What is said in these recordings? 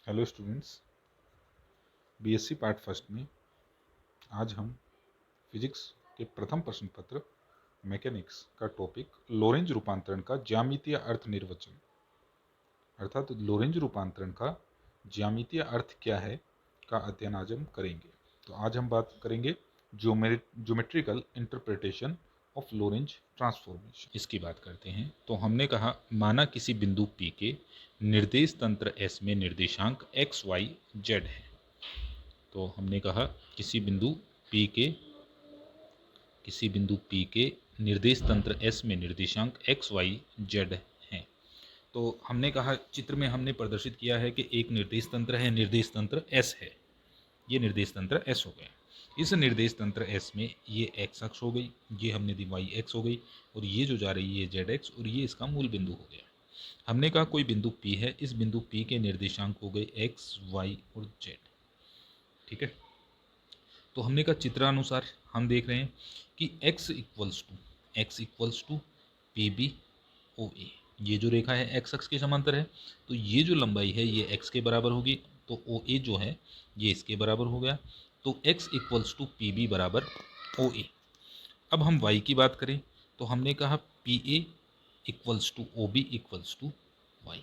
Hello students, BSc part first में आज हम फिजिक्स के प्रथम प्रश्न पत्र मैकेनिक्स का टॉपिक लोरेंज रूपांतरण का ज्यामितीय अर्थ निर्वचन अर्थात लोरेंज रूपांतरण का ज्यामितीय अर्थ क्या है का अध्ययन आज हम करेंगे। तो आज हम बात करेंगे geometrical interpretation of Lorentz transformation, इसकी बात करते हैं। तो हमने कहा माना किसी बिंदु P के निर्देश तंत्र S में निर्देशांक x y z है। तो हमने कहा किसी बिंदु P के निर्देश तंत्र S में निर्देशांक x y z हैं। तो हमने कहा चित्र में हमने प्रदर्शित किया है कि एक निर्देश तंत्र है, निर्देश तंत्र S है। ये निर्देश तंत्र S हो गया। इस निर्देश तंत्र S में ये x अक्ष हो गई, ये हमने दी y अक्ष हो गई, और ये जो जा रही है z अक्ष, और ये इसका मूल बिंदु हो गया। हमने कहा कोई बिंदु P है, इस बिंदु P के निर्देशांक हो गए x, y और z। ठीक है। तो हमने कहा चित्रानुसार हम देख रहे हैं कि x equals to P B O A, ये जो रेखा है x अक्ष के समांतर है, तो ये जो लंबाई है ये x के बराबर होगी, तो ओ ए जो है ये इसके बराबर हो गया। तो x equals to P B बराबर ओ ए। अब हम y की बात करें तो हमने कहा P A equals to O B equals to Y.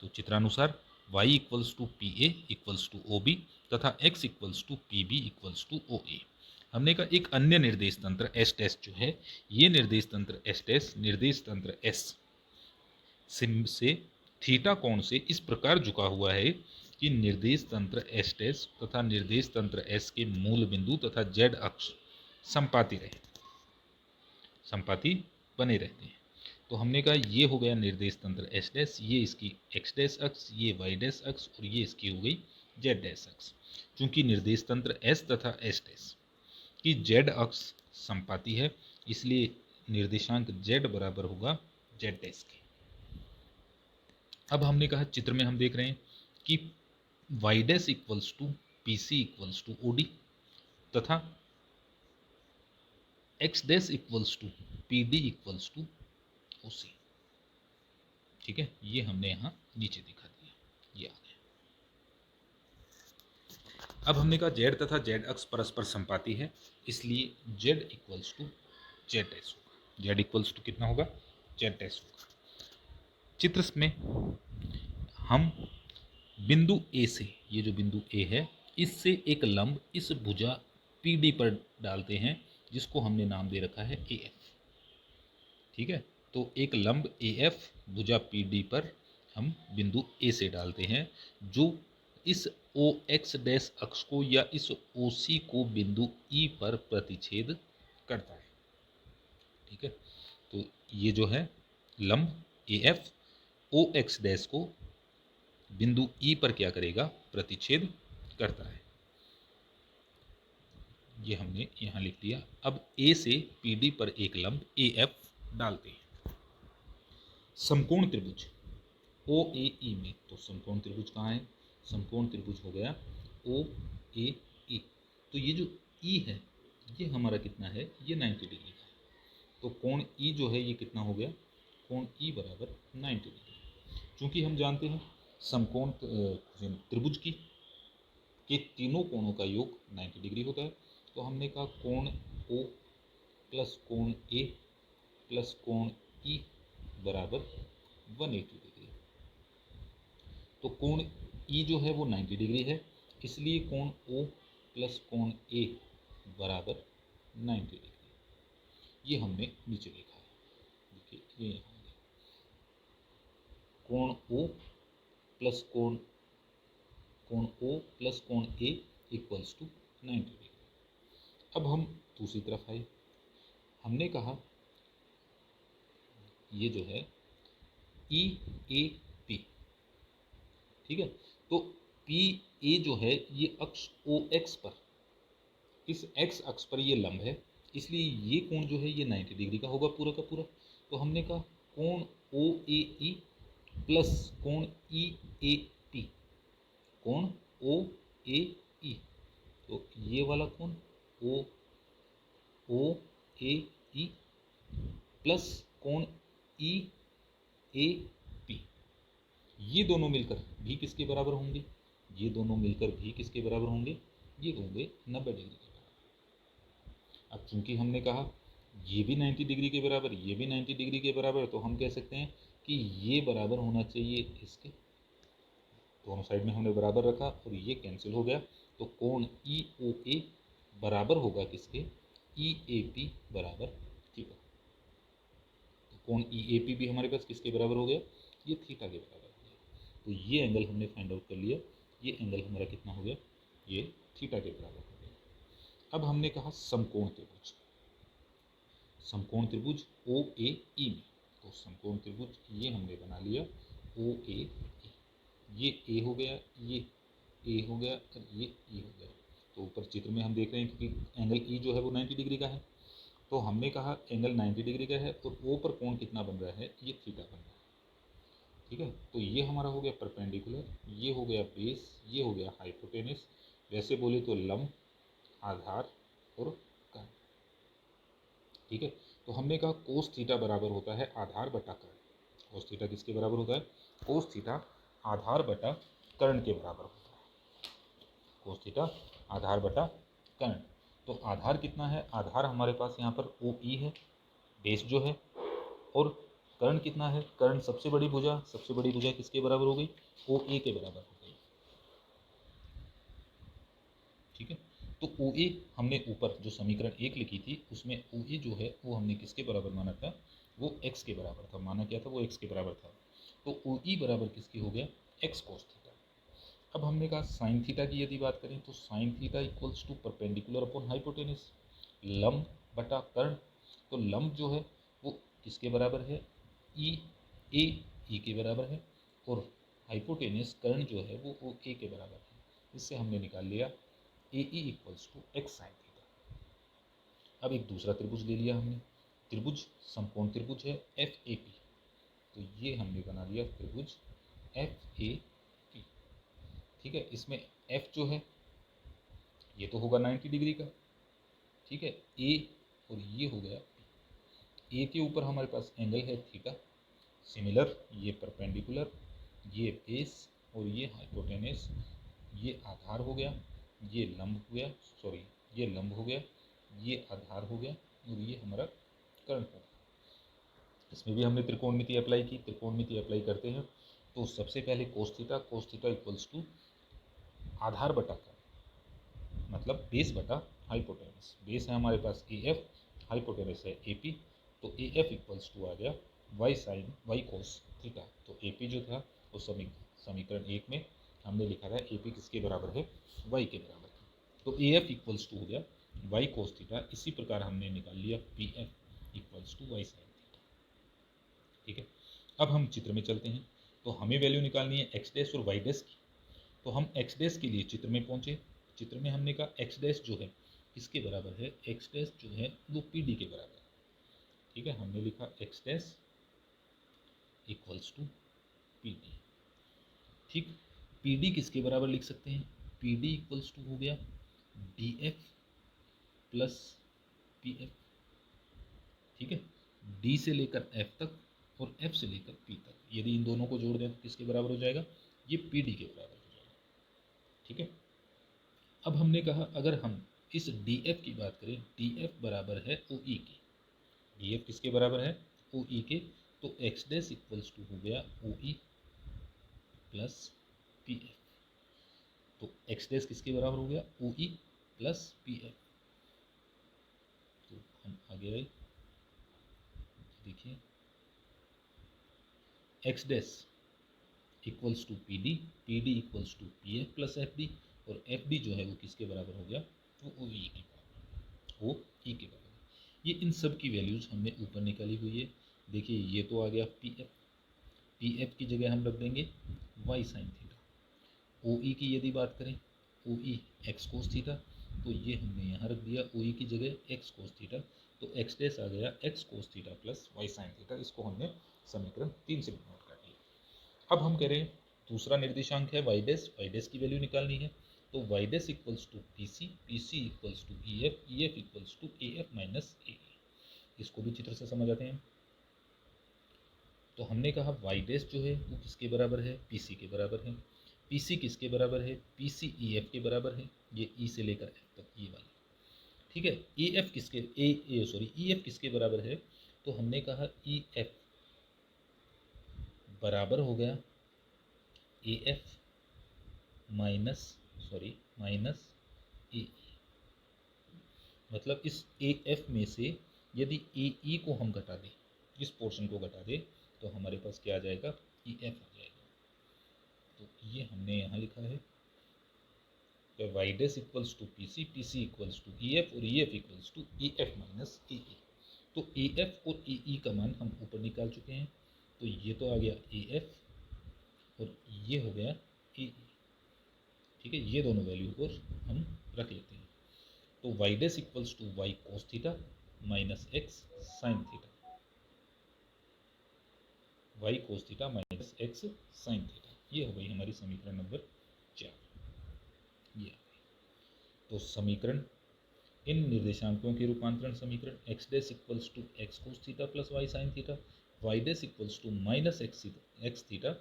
तो चित्रानुसार y equals to P A equals to O B तथा x equals to P B equals to O A. हमने कहा एक अन्य निर्देश तंत्र एस टेस्ट जो है, ये निर्देश तंत्र एस टेस्ट निर्देश तंत्र एस से थीटा कोण से इस प्रकार झुका हुआ है कि निर्देश तंत्र एस टेस्ट तथा निर्देश तंत्र एस के मूल बिंदु तथा जेड अक्ष संपाती बने रहते हैं। तो हमने कहा ये हो गया निर्देश तंत्र एस डैश, ये इसकी एक्स डैश अक्ष, ये वाई डैश अक्ष, और ये इसकी हो गई जेड डैश अक्ष। चूंकि निर्देश तंत्र एस तथा एस डैश की जेड अक्ष संपाती है, इसलिए निर्देशांक जेड बराबर होगा जेड डैश के। अब हमने कहा चित्र में हम देख रहे हैं कि Y dash equals to P C equals to O D तथा X dash equals to P D equals to O C. ठीक है, ये हमने यहाँ नीचे दिखा दिया, ये आ गया। अब हमने कहा जेड तथा जेड अक्ष परस्पर संपाती है, इसलिए Z equals to Z dash होगा। जेड इक्वल्स टू कितना होगा? जेड डैश होगा। चित्र में हम बिंदु ए से, ये जो बिंदु ए है, इससे एक लंब इस भुजा पी डी पर डालते हैं, जिसको हमने नाम दे रखा है ए एफ। ठीक है, तो एक लंब ए एफ भुजा पी डी पर हम बिंदु ए से डालते हैं, जो इस ओ एक्स डैश अक्ष को या इस ओ सी को बिंदु ई पर प्रतिच्छेद करता है। ठीक है, तो ये जो है लंब A F O X dash को बिंदु ई पर क्या करेगा? प्रतिच्छेद करता है। ये हमने यहाँ लिख दिया। अब ए से पी डी पर एक लंब ए एफ डालते हैं। समकोण त्रिभुज ओ ए ई में, तो समकोण त्रिभुज कहाँ है? समकोण त्रिभुज हो गया ओ ए ई। तो ये जो ई है ये हमारा कितना है? ये 90 डिग्री का है। तो कोण ई जो है ये कितना हो गया? कोण ई बराबर 90 डिग्री। चूंकि हम जानते हैं समकोण त्रिभुज के तीनों कोणों का योग 90 डिग्री होता है, तो हमने कहा कोण ओ प्लस कोण ए प्लस कोण ई बराबर 180 डिग्री। तो कोण ई जो है वो 90 डिग्री है, इसलिए कोण ओ प्लस कोण ए बराबर 90 डिग्री। ये हमने नीचे लिखा है, देखिए ये यहाँ कोण ओ प्लस कोण ओ प्लस कोण ए इक्वल्स टू 90 डिग्री। अब हम दूसरी तरफ आए, हमने कहा ये जो है ई ए पी। ठीक है, तो पी ए जो है ये अक्ष ओ एक्स पर, इस एक्स अक्ष पर ये लंब है, इसलिए ये कोण जो है ये 90 डिग्री का होगा पूरा का पूरा। तो हमने कहा कोण ओ ए ई प्लस कोण ई ए पी, कोण ओ ए ई, तो ये वाला कोण ओ ए ई प्लस कोण ई ए पी, ये दोनों मिलकर भी किसके बराबर होंगे? ये दोनों मिलकर भी किसके बराबर होंगे, ये होंगे 90 डिग्री के बराबर। अब चूंकि हमने कहा ये भी 90 डिग्री के बराबर, ये भी 90 डिग्री के बराबर, तो हम कह सकते हैं कि ये बराबर होना चाहिए इसके, दोनों साइड में हमने बराबर रखा और ये कैंसिल हो गया, तो कोण ई ओ ए बराबर होगा किसके, ई ए पी बराबर थीटा। तो कोण ई ए पी भी हमारे पास किसके बराबर हो गया, ये थीटा के बराबर हो गया। तो ये एंगल हमने फाइंड आउट कर लिया, ये एंगल हमारा कितना हो गया, ये थीटा के बराबर हो गया। अब हमने कहा समकोण त्रिभुज, समकोण त्रिभुज ओ ए ई में, तो समकोण त्रिभुज ये हमने बना लिया ओ ए, ये ए हो गया, ये ए हो गया और ये ई हो गया। तो ऊपर चित्र में हम देख रहे हैं कि एंगल ई जो है वो 90 डिग्री का है, तो हमने कहा एंगल 90 डिग्री का है और ओ पर कोण कितना बन रहा है, ये थीटा बन रहा है। ठीक है, तो ये हमारा हो गया परपेंडिकुलर, ये हो गया बेस, ये हो गया हाइपोटेनस, वैसे बोले तो लंब, आधार और कर्ण। ठीक है, तो हमने कहा कोस थीटा बराबर होता है आधार बटा कर्ण। कोस थीटा किसके बराबर होता है, कोस थीटा आधार बटा कर्ण के बराबर होता है। कोस थीटा आधार बटा कर्ण, तो आधार कितना है, आधार हमारे पास यहाँ पर ओ ई है, बेस जो है, और कर्ण कितना है, कर्ण सबसे बड़ी भुजा, सबसे बड़ी भुजा किसके बराबर हो गई, ओ ए के बराबर हो गई। ठीक है, तो ओ ए हमने ऊपर जो समीकरण 1 लिखी थी उसमें ओ ए जो है वो हमने किसके बराबर माना था, वो x के बराबर था, माना क्या था, वो x के बराबर था। तो ओ ई बराबर किसकी हो गया, x कोस थीटा। अब हमने कहा साइन थीटा की यदि बात करें तो sine theta equals to perpendicular upon hypotenuse, लंब बटा कर्ण। तो लंब जो है वो किसके बराबर है, ई ए ई के बराबर है, और हाइपोटेनस कर्ण जो है वो ओ ए के बराबर है। इससे हमने निकाल लिया A E equals to X sine theta. अब एक दूसरा त्रिभुज ले लिया हमने, त्रिभुज समकोण त्रिभुज है एफ ए पी, तो ये हमने बना लिया त्रिभुज एफ ए पी। ठीक है, इसमें एफ जो है ये तो होगा 90 डिग्री का, ठीक है, ए और ये हो गया पी। ए के ऊपर हमारे पास एंगल है थीटा, सिमिलर ये परपेंडिकुलर, ये बेस और ये हाइपोटेनस, ये आधार हो गया, ये लंब हो गया, सॉरी ये लंब हो गया, ये आधार हो गया और ये हमारा कर्ण हो गया। इसमें भी हमने त्रिकोणमिति अप्लाई की, त्रिकोणमिति अप्लाई करते हैं तो सबसे पहले कोस थीटा इक्वल्स टू आधार बटा कर्ण, मतलब बेस बटा हाइपोटेनस। बेस है हमारे पास ए एफ, हाइपोटेनस है ए पी, तो ए एफ इक्वल्स टू आ गया Y sine Y cos theta. तो ए पी जो था वो समीकरण 1 में हमने लिखा था ए पी किसके बराबर है, वाई के बराबर है, तो ए एफ इक्वल्स टू हो गया वाई कोस थीटा। इसी प्रकार हमने निकाल लिया P F equals to Y sine theta. ठीक है, अब हम चित्र में चलते हैं, तो हमें वैल्यू निकालनी है एक्स डैश और वाई डैश की। तो हम एक्स डैश के लिए चित्र में पहुंचे, चित्र में हमने कहा एक्स डैश जो है किसके बराबर है, एक्स डैश जो है वो पी डी के बराबर है। ठीक है, हमने लिखा X dash equals to P D. ठीक, पी डी किसके बराबर लिख सकते हैं, पी डी इक्वल्स टू हो गया D F plus P F. ठीक है, डी से लेकर एफ तक और एफ से लेकर पी तक, यदि इन दोनों को जोड़ दें तो किसके बराबर हो जाएगा, ये पी डी के बराबर हो जाएगा। ठीक है, अब हमने कहा अगर हम इस डी एफ की बात करें, डी एफ बराबर है ओ ई के, डी एफ किसके बराबर है, ओ ई के, तो एक्स डैश इक्वल्स टू हो गया O E plus P F. तो एक्स डैश किसके बराबर हो गया, O E plus P F. तो हम आगे आए, देखिए X dash equals to P D equals to P F plus F D, और एफ डी जो है वो किसके बराबर हो गया, वो ओ ई के बराबर, ओ ई के बराबर। ये इन सब की वैल्यूज़ हमने ऊपर निकाली हुई है। देखिए ये तो आ गया पी एफ की जगह हम रख देंगे वाई साइन थीटा। ओ ई की यदि बात करें, ओ ई एक्स कोस थीटा, तो ये हमने यहाँ रख दिया ओ ई की जगह एक्स कोस थीटा, तो एक्स डैश आ गया X cos theta plus Y sine theta. इसको हमने समीकरण 3 से नोट कर लिया। अब हम कह रहे हैं दूसरा निर्देशांक है वाई डैश की वैल्यू निकालनी है, तो Y dash equals to P C equals to E F equals to A F minus A. इसको भी चित्र से समझ आते हैं। तो हमने कहा वाई डैश जो है वो किसके बराबर है, पी सी के बराबर है। पी सी किसके बराबर है, पी सी ई एफ के बराबर है, ये ई से लेकर एफ तक ये वाली, ठीक है। ए एफ किसके ई एफ किसके बराबर है, तो हमने कहा ई एफ बराबर हो गया ए एफ माइनस ए, मतलब इस ए एफ में से यदि ए ई को हम घटा दें, इस पोर्शन को घटा दें, तो हमारे पास क्या आ जाएगा, ई एफ आ जाएगा। तो ये हमने यहाँ लिखा है Y dash equals to P C equals to E F और E F equals to E F minus A E. तो ए एफ और ए ई का मान हम ऊपर निकाल चुके हैं, तो ये तो आ गया ए एफ और ये हो गया ए ई, ठीक है। ये दोनों वैल्यू को हम रख लेते हैं। तो Y dash equals to Y cos theta minus X sine theta, Y cos theta minus X sine theta, ये हो गई हमारी समीकरण नंबर 4। ये तो समीकरण इन निर्देशांकों के रूपांतरण समीकरण X dash equals to X cos theta plus Y sine theta, Y dash equals to minus X theta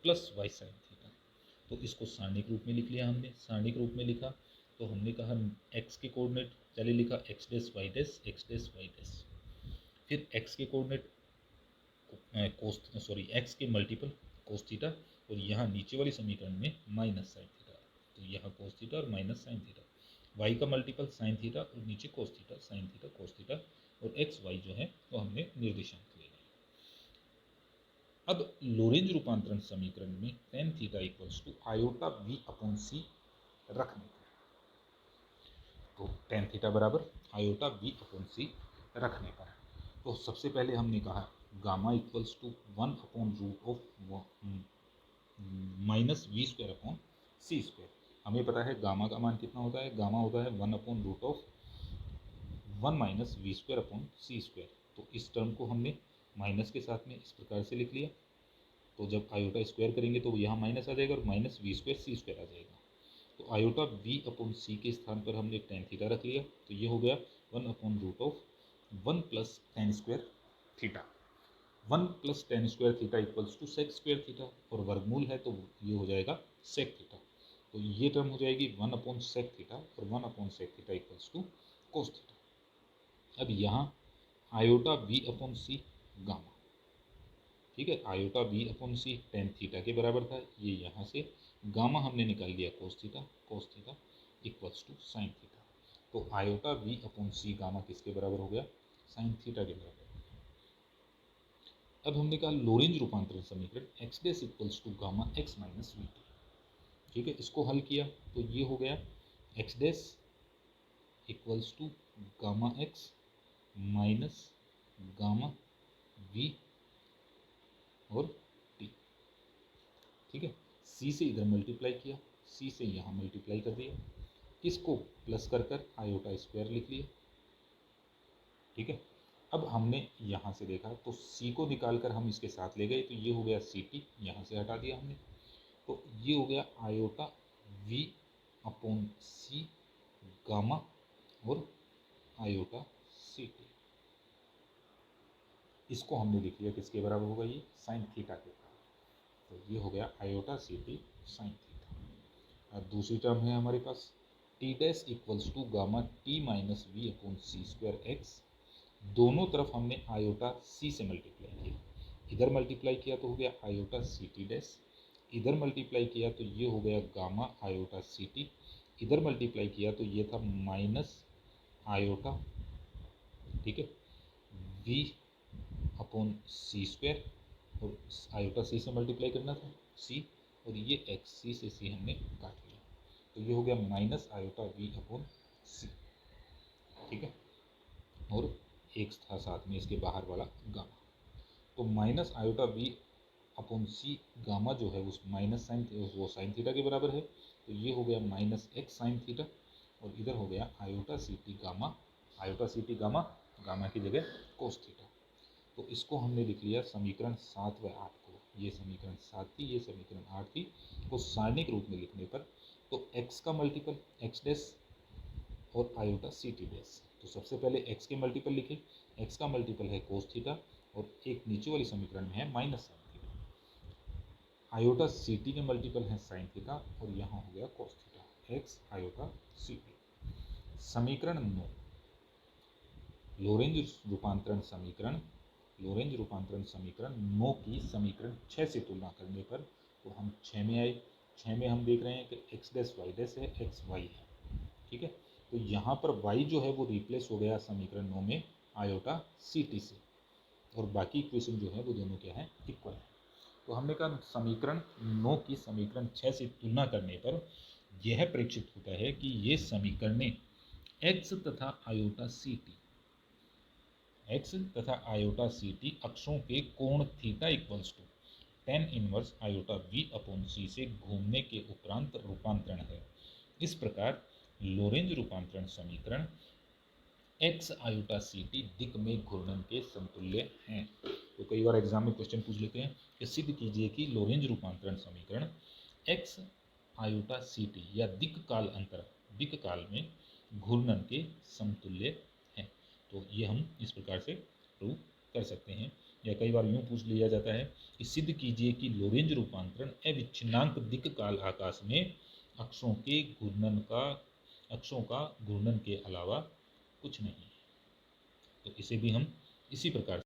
plus Y sine theta. तो इसको सारणिक रूप में लिख लिया हमने। सारणिक रूप में लिखा तो हमने कहा एक्स के कोऑर्डिनेट पहले लिखा X dash Y dash, X dash Y dash, फिर एक्स के कोऑर्डिनेट एक्स के मल्टीपल कोस थीटा, और यहाँ नीचे वाली समीकरण में माइनस साइन थीटा, तो यहाँ कोस थीटा और माइनस साइन थीटा, वाई का मल्टीपल साइन थीटा और नीचे cos theta sine theta cos theta, और एक्स वाई जो है वो हमने निर्देशांक ले लिया। अब लोरेंज रूपांतरण समीकरण में tan theta equals to iota V upon C रखने पर, तो टेन थीटा बराबर आयोटा वी अपॉन सी रखने पर, तो सबसे पहले हमने कहा gamma equals to 1 upon root of minus V square upon C square. हमें पता है गामा का मान कितना होता है, गामा होता है 1 upon root of 1 minus V square upon C square. तो इस टर्म को हमने माइनस के साथ में इस प्रकार से लिख लिया, तो जब आयोटा स्क्वायर करेंगे तो यहाँ माइनस आ जाएगा और minus V square C square आ जाएगा। तो आयोटा वी अपॉन सी के स्थान पर हमने टेन थीटा रख लिया, तो ये हो गया 1 upon root of 1 plus tan square theta. 1 plus tan square theta equals to sec square theta, और वर्गमूल है तो ये हो जाएगा सेक थीटा। तो ये टर्म हो जाएगी 1 अपॉन सेक थीटा, और 1 upon sec theta equals to cos theta. अब यहाँ iota B upon C gamma, ठीक है, iota B upon C tan theta के बराबर था, ये यहाँ से गामा हमने निकाल लिया cos theta equals to sine theta. तो iota B upon C gamma किसके बराबर हो गया, साइन थीटा के बराबर। अब हमने कहा लोरेंज रूपांतरण समीकरण X dash equals to gamma X minus V T, ठीक है, इसको हल किया तो ये हो गया X dash equals to gamma X minus gamma V और टी, ठीक है। सी से इधर मल्टीप्लाई किया, सी से यहाँ मल्टीप्लाई कर दिया, इसको प्लस कर आयोटा स्क्वायर लिख लिया, ठीक है। अब हमने यहाँ से देखा तो सी को निकाल कर हम इसके साथ ले गए, तो ये हो गया सी टी, यहाँ से हटा दिया हमने, तो ये हो गया iota V upon C gamma और आयोटा सी टी। इसको हमने लिख लिया किसके बराबर होगा, ये साइन थीटा के बराबर, तो ये हो गया iota C T sine theta. और दूसरी टर्म है हमारे पास T dash equals to gamma T minus V upon C square X, दोनों तरफ हमने आयोटा सी से मल्टीप्लाई किया, इधर मल्टीप्लाई किया तो हो गया आयोटा सी टी डैश, इधर मल्टीप्लाई किया तो ये हो गया गामा आयोटा सी टी, इधर मल्टीप्लाई किया तो ये था माइनस आयोटा, ठीक है, वी अपॉन सी स्क्वायर, और आयोटा सी से मल्टीप्लाई करना था सी, और ये एक्स सी से सी हमने काट लिया, तो ये हो गया माइनस आयोटा वी अपॉन सी, ठीक है, और एक था साथ में इसके बाहर वाला गामा, तो minus iota V upon C gamma जो है उस माइनस साइन वो साइन थीटा के बराबर है, तो ये हो गया माइनस एक्स साइन थीटा, और इधर हो गया iota C T gamma, iota C T gamma, gamma की जगह कोस थीटा। तो इसको हमने लिख लिया समीकरण 7 व 8 को, ये समीकरण 7 थी, ये समीकरण 8 थी, को सारणिक रूप में लिखने पर तो x का मल्टीपल x डैश और आयोटा सी टी डैश, तो सबसे पहले x के मल्टीपल लिखे, x का मल्टीपल है कोस थीटा, और एक नीचे वाली समीकरण में है minus sine theta, iota C T के मल्टीपल हैं साइन थीटा और यहाँ हो गया cos theta, X iota C T. समीकरण 9, लोरेंज रूपांतरण समीकरण, लोरेंज रूपांतरण समीकरण 9 की समीकरण 6 से तुलना करने पर, तो हम 6 में आए, 6 में हम देख रहे हैं कि एक्स डैश वाई डैश है, एक्स वाई है, ठीक है। तो यहाँ पर y जो है वो रिप्लेस हो गया समीकरण 9 में आयोटा सी टी से, और बाकी इक्वेशन जो है वो दोनों क्या है, इक्वल है। तो हमने कहा समीकरण 9 की समीकरण 6 से तुलना करने पर यह प्रेक्षित होता है कि ये समीकरणें x तथा आयोटा सी टी, x तथा आयोटा सी टी अक्षों के कोण theta equals to tan inverse iota v upon C से घूमने के उपरांत रूपांतरण है। इस प्रकार लोरेंज रूपांतरण समीकरण x आयोटा सी टी दिक् में घूर्णन के समतुल्य हैं। तो कई बार एग्जाम में क्वेश्चन पूछ लेते हैं कि सिद्ध कीजिए कि लोरेंज रूपांतरण समीकरण x आयोटा सी टी या दिक् काल अंतर, दिक् काल में घूर्णन के समतुल्य हैं। तो ये हम इस प्रकार से प्रूव कर सकते हैं। या कई बार यूँ पूछ लिया जाता है कि सिद्ध कीजिए कि लोरेंज रूपांतरण अविच्छिन्नांक दिक् काल आकाश में अक्षों के घूर्णन का, अक्षों का घूर्णन के अलावा कुछ नहीं है। तो इसे भी हम इसी प्रकार